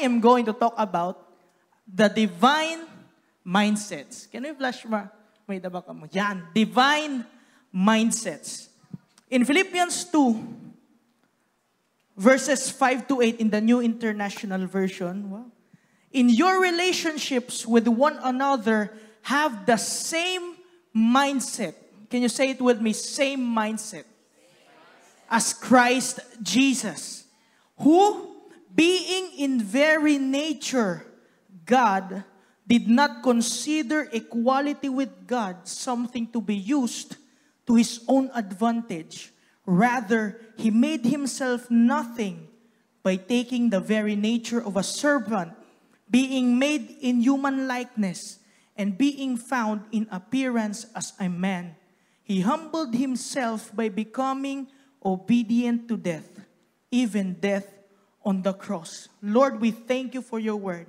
I am going to talk about the divine mindsets. Can you flash may daba ka mo? Yan, divine mindsets. In Philippians 2, verses 5 to 8 in the New International Version, wow. In your relationships with one another, have the same mindset. Can you say it with me? Same mindset. As Christ Jesus, who, being in very nature God, did not consider equality with God something to be used to his own advantage. Rather, he made himself nothing by taking the very nature of a servant, being made in human likeness, and being found in appearance as a man. He humbled himself by becoming obedient to death, even death on the cross. Lord, we thank you for your word.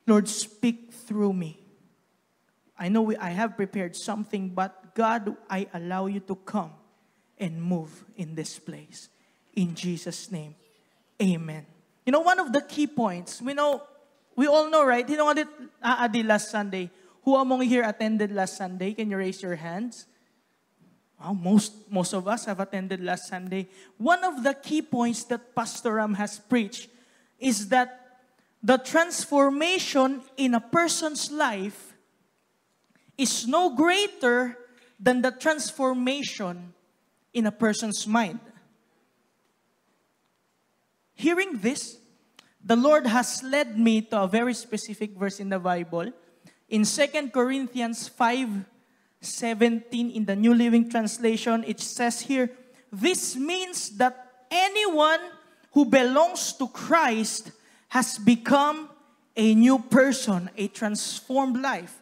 Lord, speak through me. I know I have prepared something, but God, I allow you to come and move in this place. In Jesus' name, amen. You know, one of the key points, we all know, right? You know what Adi last Sunday? Who among you here attended last Sunday? Can you raise your hands? Wow, most of us have attended last Sunday. One of the key points that Pastor Ram has preached is that the transformation in a person's life is no greater than the transformation in a person's mind. Hearing this, the Lord has led me to a very specific verse in the Bible. In 2 Corinthians 5:17 in the New Living Translation, it says here, this means that anyone who belongs to Christ has become a new person, a transformed life.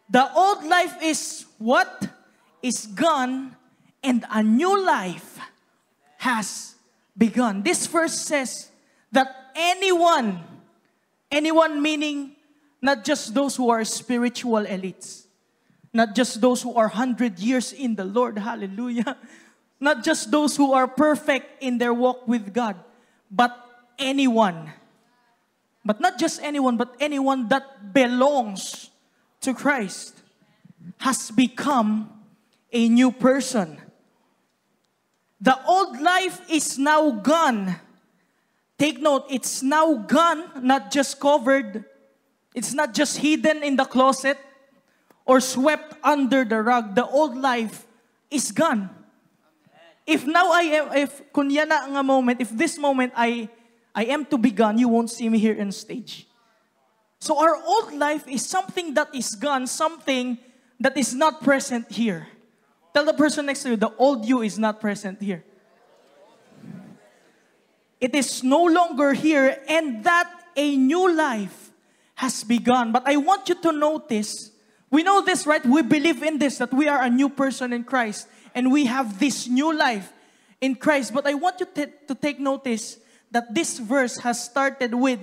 The old life is what? Is gone, and a new life has begun. This verse says that anyone meaning not just those who are spiritual elites, not just those who are 100 years in the Lord, hallelujah, not just those who are perfect in their walk with God, but anyone. But not just anyone, but anyone that belongs to Christ has become a new person. The old life is now gone. Take note, it's now gone, not just covered. It's not just hidden in the closet or swept under the rug. The old life is gone. If now kunya na nga moment, if this moment I am to be gone, you won't see me here on stage. So our old life is something that is gone, something that is not present here. Tell the person next to you, the old you is not present here. It is no longer here, and that a new life has begun. But I want you to notice, we know this, right? We believe in this, that we are a new person in Christ, and we have this new life in Christ. But I want you to take notice that this verse has started with,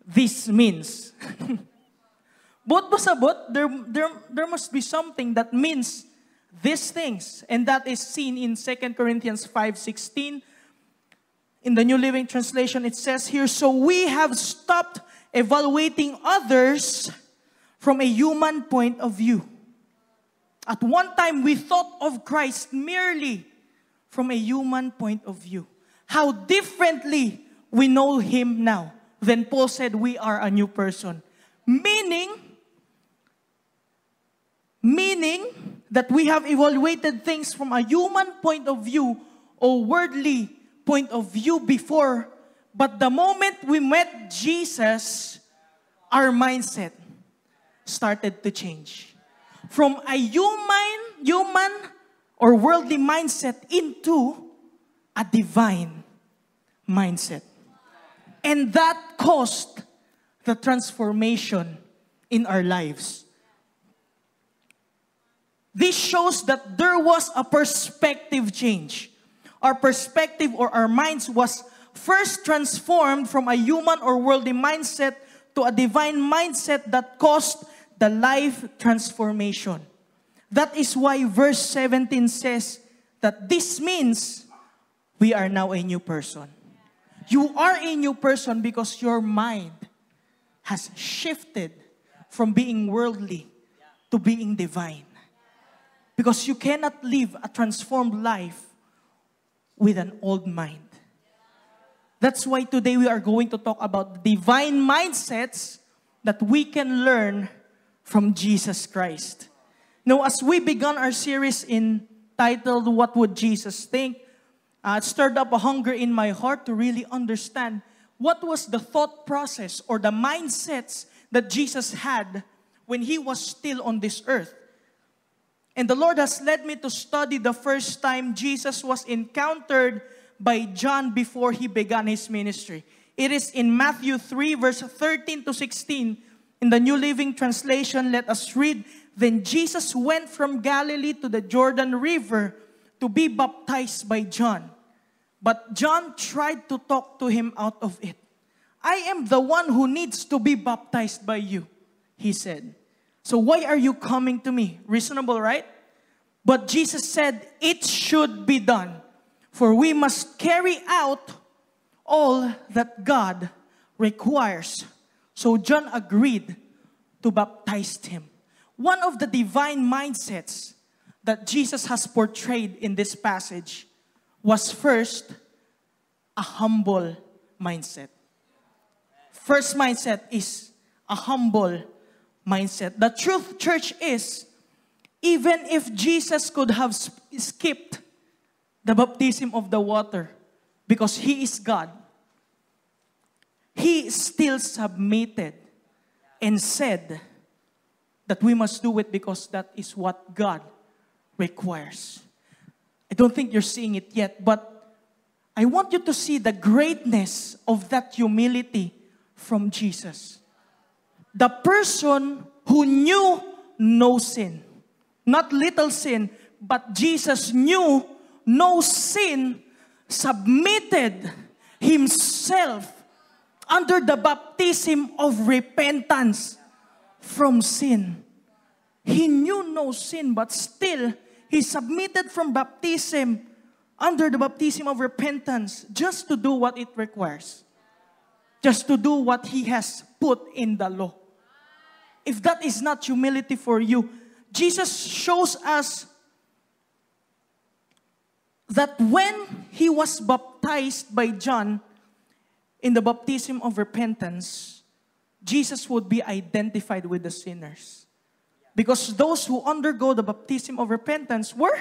this means. Bot ba sa bot, there must be something that means these things. And that is seen in 2 Corinthians 5:16. In the New Living Translation, it says here, so we have stopped evaluating others from a human point of view. At one time, we thought of Christ merely from a human point of view. How differently we know Him now. Then Paul said we are a new person. Meaning that we have evaluated things from a human point of view or worldly point of view before, but the moment we met Jesus, our mindset started to change. From a human or worldly mindset into a divine mindset. And that caused the transformation in our lives. This shows that there was a perspective change. Our perspective or our minds was first transformed from a human or worldly mindset to a divine mindset that caused the life transformation. That is why verse 17 says that this means we are now a new person. You are a new person because your mind has shifted from being worldly to being divine. Because you cannot live a transformed life with an old mind. That's why today we are going to talk about divine mindsets that we can learn from Jesus Christ. Now, as we began our series entitled, What Would Jesus Think? It stirred up a hunger in my heart to really understand what was the thought process or the mindsets that Jesus had when He was still on this earth. And the Lord has led me to study the first time Jesus was encountered by John before He began His ministry. It is in Matthew 3, verse 13 to 16. In the New Living Translation, let us read, Then Jesus went from Galilee to the Jordan River to be baptized by John. But John tried to talk to Him out of it. I am the one who needs to be baptized by you, he said. So why are you coming to me? Reasonable, right? But Jesus said, it should be done. For we must carry out all that God requires. So John agreed to baptize him. One of the divine mindsets that Jesus has portrayed in this passage was first, a humble mindset. First mindset is a humble mindset. The truth, church, is even if Jesus could have skipped the baptism of the water because He is God, He still submitted and said that we must do it because that is what God requires. I don't think you're seeing it yet, but I want you to see the greatness of that humility from Jesus. The person who knew no sin, not little sin, but Jesus knew no sin, submitted Himself under the baptism of repentance from sin. He knew no sin, but still, He submitted from baptism under the baptism of repentance just to do what it requires. Just to do what He has put in the law. If that is not humility for you, Jesus shows us that when He was baptized by John in the baptism of repentance, Jesus would be identified with the sinners. Because those who undergo the baptism of repentance were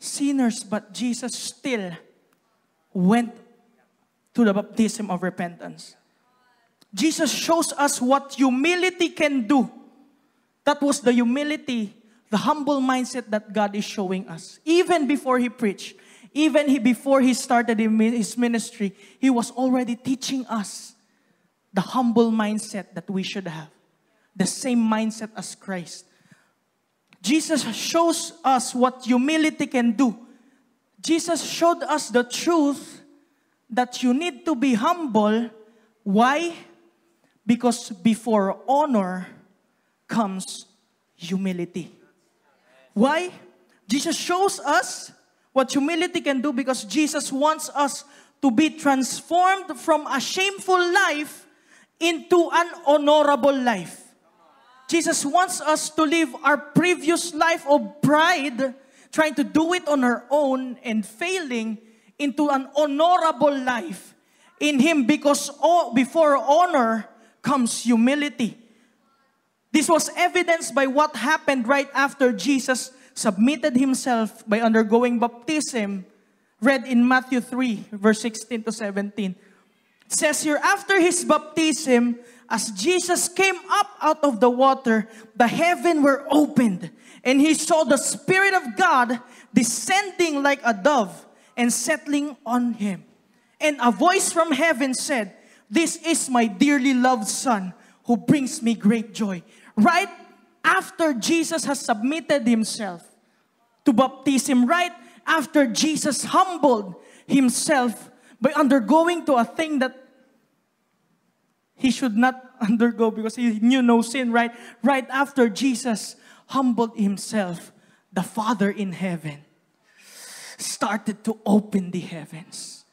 sinners, but Jesus still went to the baptism of repentance. Jesus shows us what humility can do. That was the humility, the humble mindset that God is showing us. Even before He preached, before He started His ministry, He was already teaching us the humble mindset that we should have. The same mindset as Christ. Jesus shows us what humility can do. Jesus showed us the truth that you need to be humble. Why? Because before honor comes humility. Why? Jesus shows us what humility can do because Jesus wants us to be transformed from a shameful life into an honorable life. Jesus wants us to live our previous life of pride, trying to do it on our own and failing, into an honorable life in Him, because before honor comes humility. This was evidenced by what happened right after Jesus submitted Himself by undergoing baptism, read in Matthew 3, verse 16 to 17. It says here, after His baptism, as Jesus came up out of the water, the heavens were opened, and He saw the Spirit of God descending like a dove and settling on Him. And a voice from heaven said, this is my dearly loved Son, who brings me great joy. Right after Jesus has submitted Himself to baptism, right after Jesus humbled Himself by undergoing to a thing that He should not undergo because He knew no sin, right? Right after Jesus humbled Himself, the Father in heaven started to open the heavens.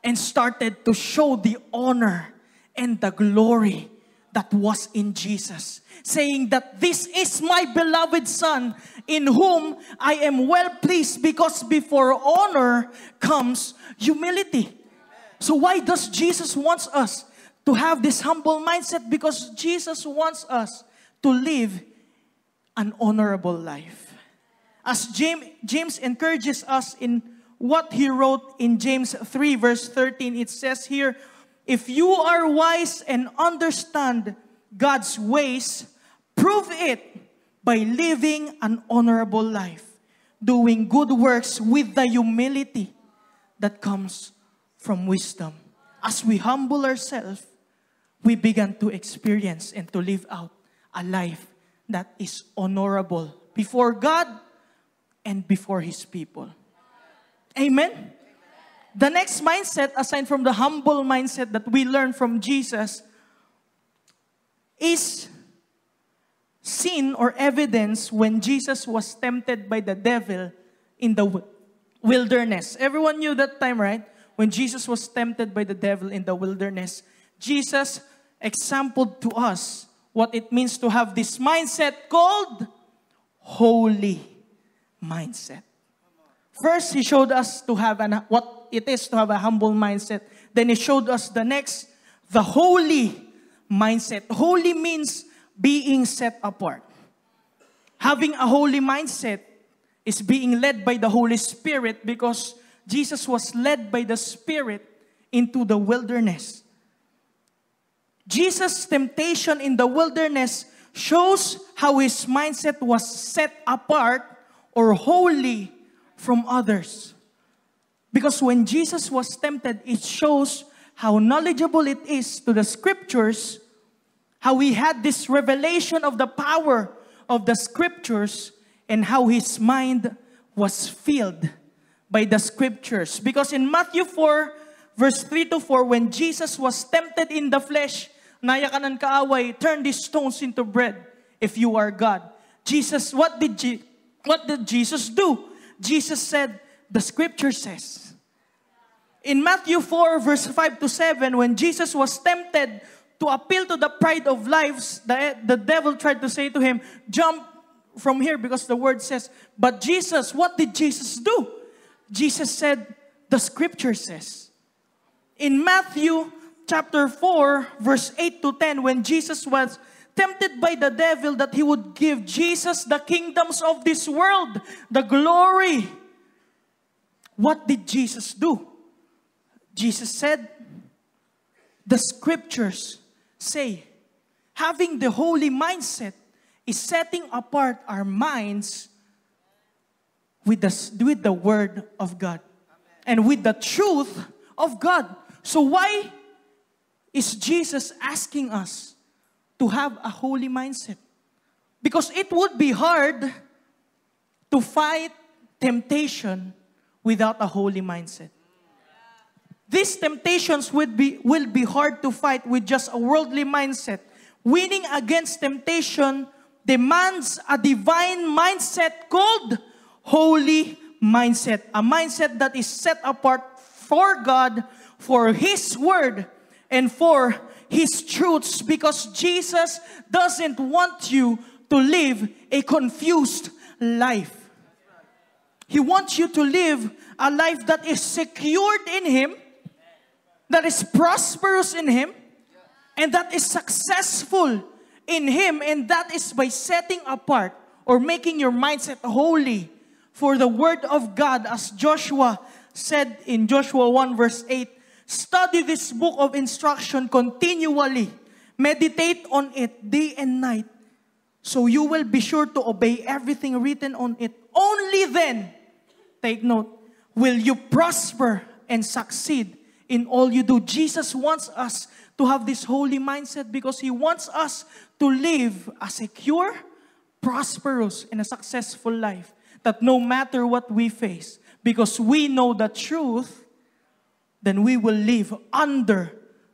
and started to show the honor and the glory that was in Jesus, saying that this is my beloved Son in whom I am well pleased, because before honor comes humility. So why does Jesus wants us to have this humble mindset? Because Jesus wants us to live an honorable life. As James encourages us in what he wrote in James 3 verse 13, it says here, if you are wise and understand God's ways, prove it by living an honorable life, doing good works with the humility that comes from wisdom. As we humble ourselves, we begin to experience and to live out a life that is honorable before God and before His people. Amen? The next mindset, aside from the humble mindset that we learn from Jesus, is seen or evidence when Jesus was tempted by the devil in the wilderness. Everyone knew that time, right? When Jesus was tempted by the devil in the wilderness, Jesus exampled to us what it means to have this mindset called holy mindset. First, He showed us to have what it is to have a humble mindset. Then He showed us the next, the holy mindset. Holy means being set apart. Having a holy mindset is being led by the Holy Spirit, because Jesus was led by the Spirit into the wilderness. Jesus' temptation in the wilderness shows how His mindset was set apart or holy from others. Because when Jesus was tempted, it shows how knowledgeable it is to the Scriptures, how He had this revelation of the power of the Scriptures, and how His mind was filled by the Scriptures. Because in Matthew 4, verse 3-4, when Jesus was tempted in the flesh, naya ka ng kaaway, turn these stones into bread if you are God. What did Jesus do? Jesus said, the Scripture says. In Matthew 4, verse 5-7, when Jesus was tempted to appeal to the pride of lives, the devil tried to say to Him, jump from here, because the word says. But Jesus, what did Jesus do? Jesus said, the Scripture says. In Matthew chapter 4, verse 8-10, when Jesus was tempted by the devil that he would give Jesus the kingdoms of this world, the glory, what did Jesus do? Jesus said, the Scriptures say, having the holy mindset is setting apart our minds with the Word of God and with the truth of God. So why is Jesus asking us to have a holy mindset? Because it would be hard to fight temptation without a holy mindset. These temptations will be hard to fight with just a worldly mindset. Winning against temptation demands a divine mindset called holy mindset. A mindset that is set apart for God, for His Word, and for His truths. Because Jesus doesn't want you to live a confused life. He wants you to live a life that is secured in Him, that is prosperous in Him, and that is successful in Him. And that is by setting apart or making your mindset holy for the Word of God. As Joshua said in Joshua 1 verse 8, study this book of instruction continually. Meditate on it day and night, so you will be sure to obey everything written on it. Only then, take note, will you prosper and succeed in all you do. Jesus wants us to have this holy mindset because He wants us to live a secure, prosperous, and a successful life. That no matter what we face, because we know the truth, then we will live under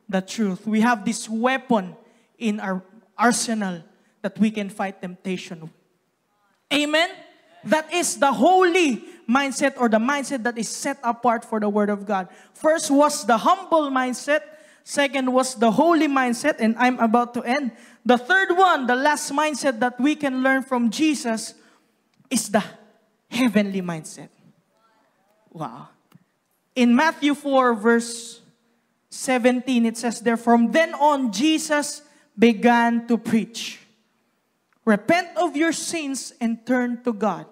the truth. We have this weapon in our arsenal that we can fight temptation. Amen? That is the holy mindset, or the mindset that is set apart for the Word of God. First was the humble mindset. Second was the holy mindset, and I'm about to end. The third one, the last mindset that we can learn from Jesus, is the heavenly mindset. Wow. In Matthew 4, verse 17, it says there, "From then on, Jesus began to preach. Repent of your sins and turn to God,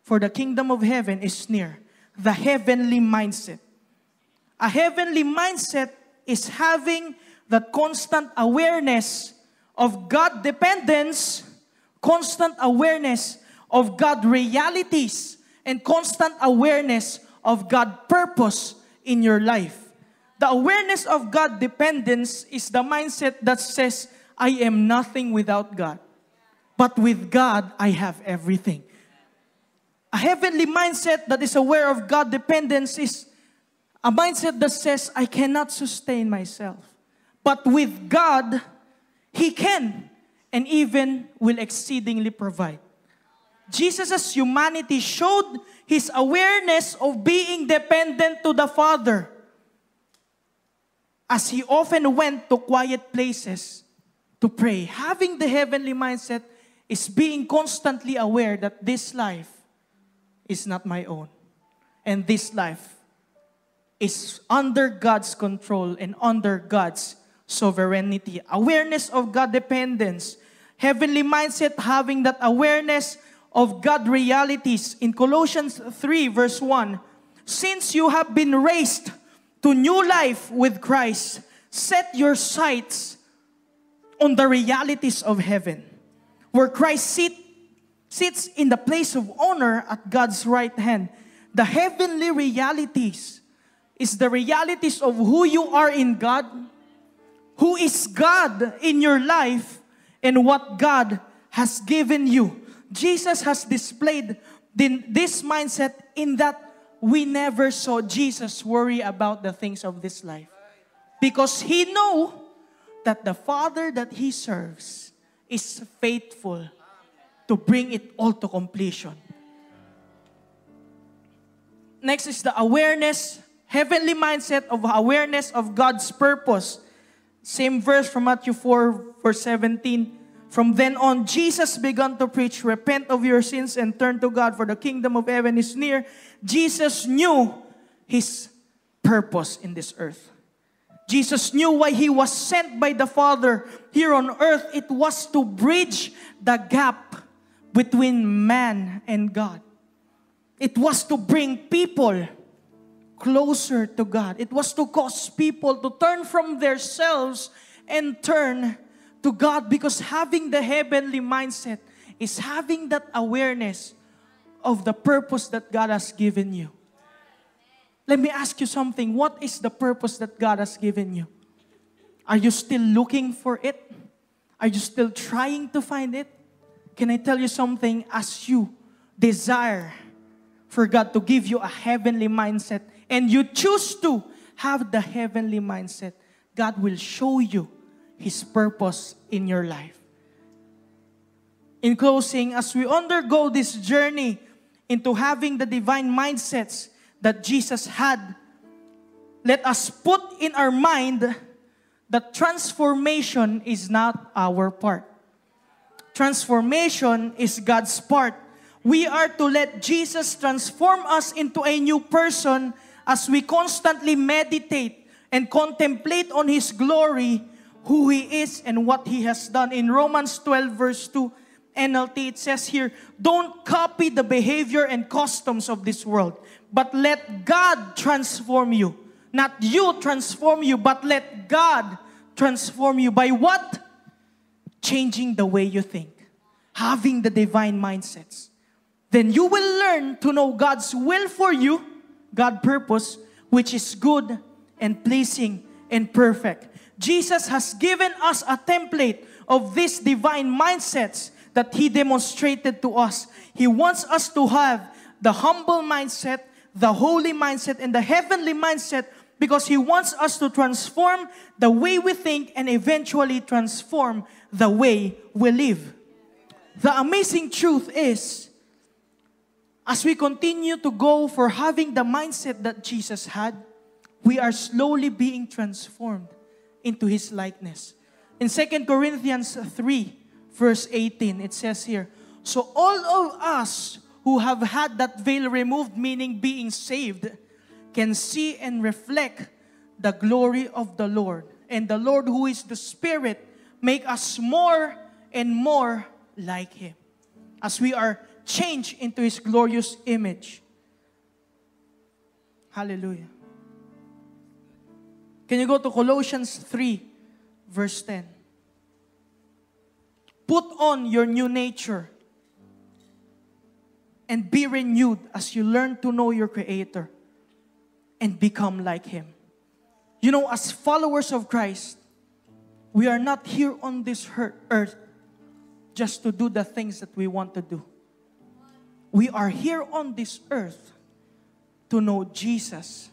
for the kingdom of heaven is near." The heavenly mindset. A heavenly mindset is having that constant awareness of God dependence, constant awareness of God realities, and constant awareness of God purpose in your life. The awareness of God dependence is the mindset that says, I am nothing without God. But with God, I have everything. A heavenly mindset that is aware of God dependence is a mindset that says, I cannot sustain myself. But with God, He can and even will exceedingly provide. Jesus' humanity showed His awareness of being dependent to the Father, as He often went to quiet places to pray. Having the heavenly mindset is being constantly aware that this life is not my own. And this life is under God's control and under God's sovereignty. Awareness of God dependence. Heavenly mindset, having that awareness of God realities. In Colossians 3 verse 1, "Since you have been raised to new life with Christ, set your sights on the realities of heaven, where Christ sits in the place of honor at God's right hand." The heavenly realities is the realities of who you are in God, who is God in your life, and what God has given you. Jesus has displayed this mindset in that we never saw Jesus worry about the things of this life. Because He knew that the Father that He serves is faithful to bring it all to completion. Next is the awareness, heavenly mindset of awareness of God's purpose. Same verse from Matthew 4, verse 17. "From then on, Jesus began to preach, repent of your sins and turn to God, for the kingdom of heaven is near." Jesus knew His purpose in this earth. Jesus knew why He was sent by the Father here on earth. It was to bridge the gap between man and God. It was to bring people closer to God. It was to cause people to turn from themselves and turn to God, because having the heavenly mindset is having that awareness of the purpose that God has given you. Let me ask you something. What is the purpose that God has given you? Are you still looking for it? Are you still trying to find it? Can I tell you something? As you desire for God to give you a heavenly mindset and you choose to have the heavenly mindset, God will show you His purpose in your life. In closing, as we undergo this journey into having the divine mindsets that Jesus had, let us put in our mind that transformation is not our part. Transformation is God's part. We are to let Jesus transform us into a new person as we constantly meditate and contemplate on His glory, who He is and what He has done. In Romans 12 verse 2, NLT, it says here, "Don't copy the behavior and customs of this world, but let God transform you." Not you transform you, but let God transform you. By what? Changing the way you think. Having the divine mindsets. Then you will learn to know God's will for you, God's purpose, which is good and pleasing and perfect. Jesus has given us a template of these divine mindsets that He demonstrated to us. He wants us to have the humble mindset, the holy mindset, and the heavenly mindset, because He wants us to transform the way we think and eventually transform the way we live. The amazing truth is, as we continue to go for having the mindset that Jesus had, we are slowly being transformed into His likeness. In 2 Corinthians 3, verse 18, it says here, so all of us who have had that veil removed, meaning being saved, can see and reflect the glory of the Lord. And the Lord, who is the Spirit, make us more and more like Him, as we are changed into His glorious image. Hallelujah. Can you go to Colossians 3, verse 10? Put on your new nature and be renewed as you learn to know your Creator and become like Him. You know, as followers of Christ, we are not here on this earth just to do the things that we want to do. We are here on this earth to know Jesus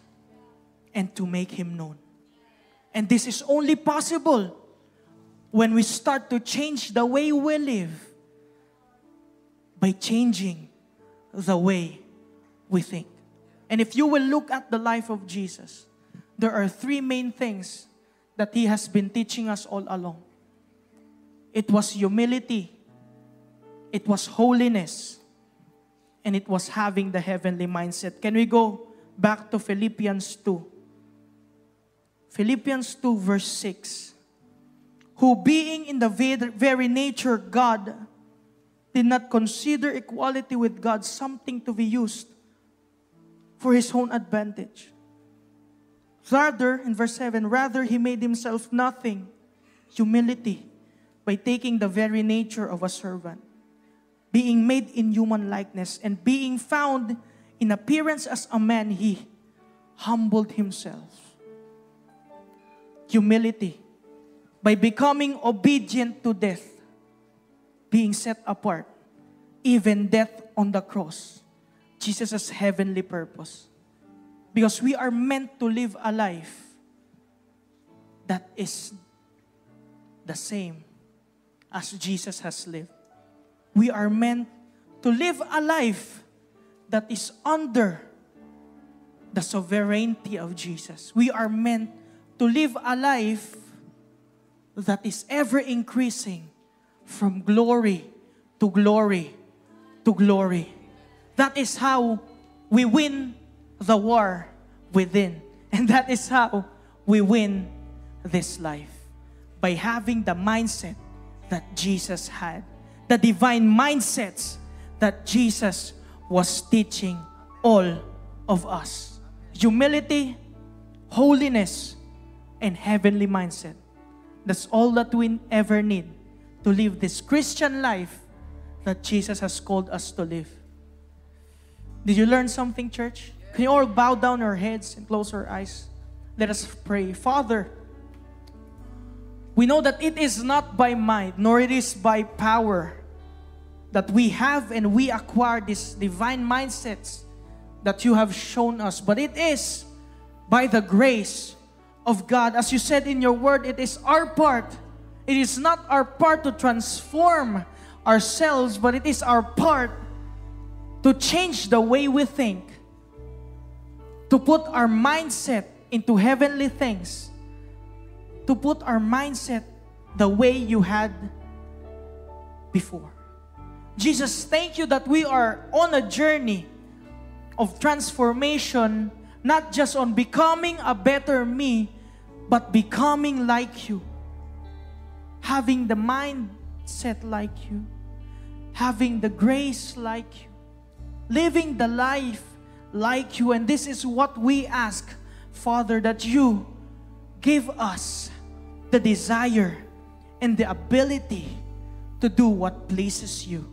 and to make Him known. And this is only possible when we start to change the way we live by changing the way we think. And if you will look at the life of Jesus, there are three main things that He has been teaching us all along. It was humility, it was holiness, and it was having the heavenly mindset. Can we go back to Philippians 2? Philippians 2 verse 6. Who being in the very nature God, did not consider equality with God something to be used for His own advantage. Rather, in verse 7, rather He made Himself nothing, humility, by taking the very nature of a servant, being made in human likeness, and being found in appearance as a man, He humbled Himself. Humility, by becoming obedient to death, being set apart, even death on the cross. Jesus' heavenly purpose. Because we are meant to live a life that is the same as Jesus has lived. We are meant to live a life that is under the sovereignty of Jesus. We are meant to live a life that is ever increasing from glory to glory to glory. That is how we win the war within. And that is how we win this life. By having the mindset that Jesus had. The divine mindsets that Jesus was teaching all of us. Humility, holiness, and heavenly mindset. That's all that we ever need to live this Christian life that Jesus has called us to live. Did you learn something, church? Can you all bow down our heads and close our eyes? Let us pray. Father, we know that it is not by might, nor it is by power that we have and we acquire these divine mindsets that you have shown us, but it is by the grace of God. As you said in your word, it is our part. It is not our part to transform ourselves, but it is our part to change the way we think, to put our mindset into heavenly things, to put our mindset the way you had before. Jesus, thank you that we are on a journey of transformation, not just on becoming a better me, but becoming like you. Having the mindset like you. Having the grace like you. Living the life like you. And this is what we ask, Father, that you give us the desire and the ability to do what pleases you.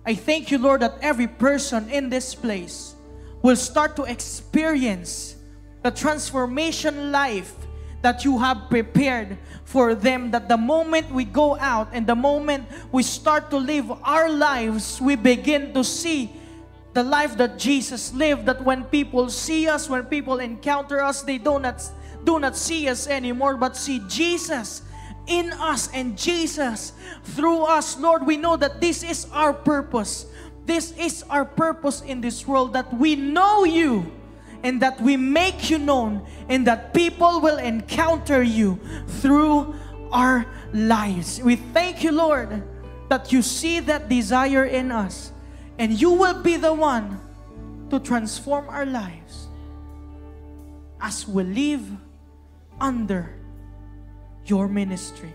I thank you, Lord, that every person in this place will start to experience the transformation life that you have prepared for them. That the moment we go out and the moment we start to live our lives, we begin to see the life that Jesus lived. That when people see us, when people encounter us, they do not see us anymore, but see Jesus in us and Jesus through us. Lord, we know that this is our purpose. this is our purpose in this world, that we know you and that we make you known, and that people will encounter you through our lives. We thank you, Lord, that you see that desire in us, and you will be the one to transform our lives as we live under your ministry.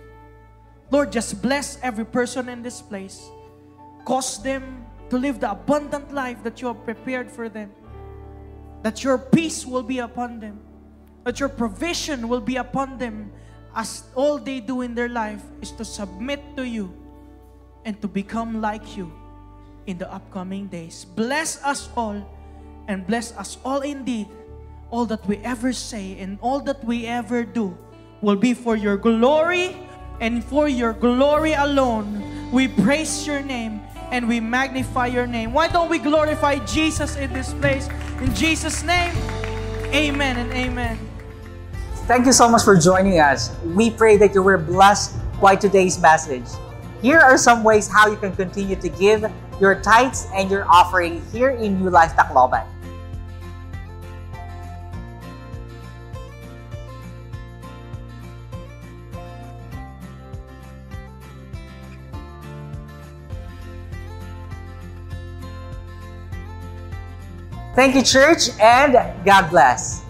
Lord, just bless every person in this place. Cause them to live the abundant life that you have prepared for them. That your peace will be upon them. That your provision will be upon them, as all they do in their life is to submit to you and to become like you in the upcoming days. Bless us all, and bless us all indeed. All that we ever say and all that we ever do will be for your glory, and for your glory alone. We praise your name and we magnify your name. Why don't we glorify Jesus in this place? In Jesus' name, amen and amen. Thank you so much for joining us. We pray that you were blessed by today's message. Here are some ways how you can continue to give your tithes and your offering here in New Life Tacloban. Thank you, church, and God bless.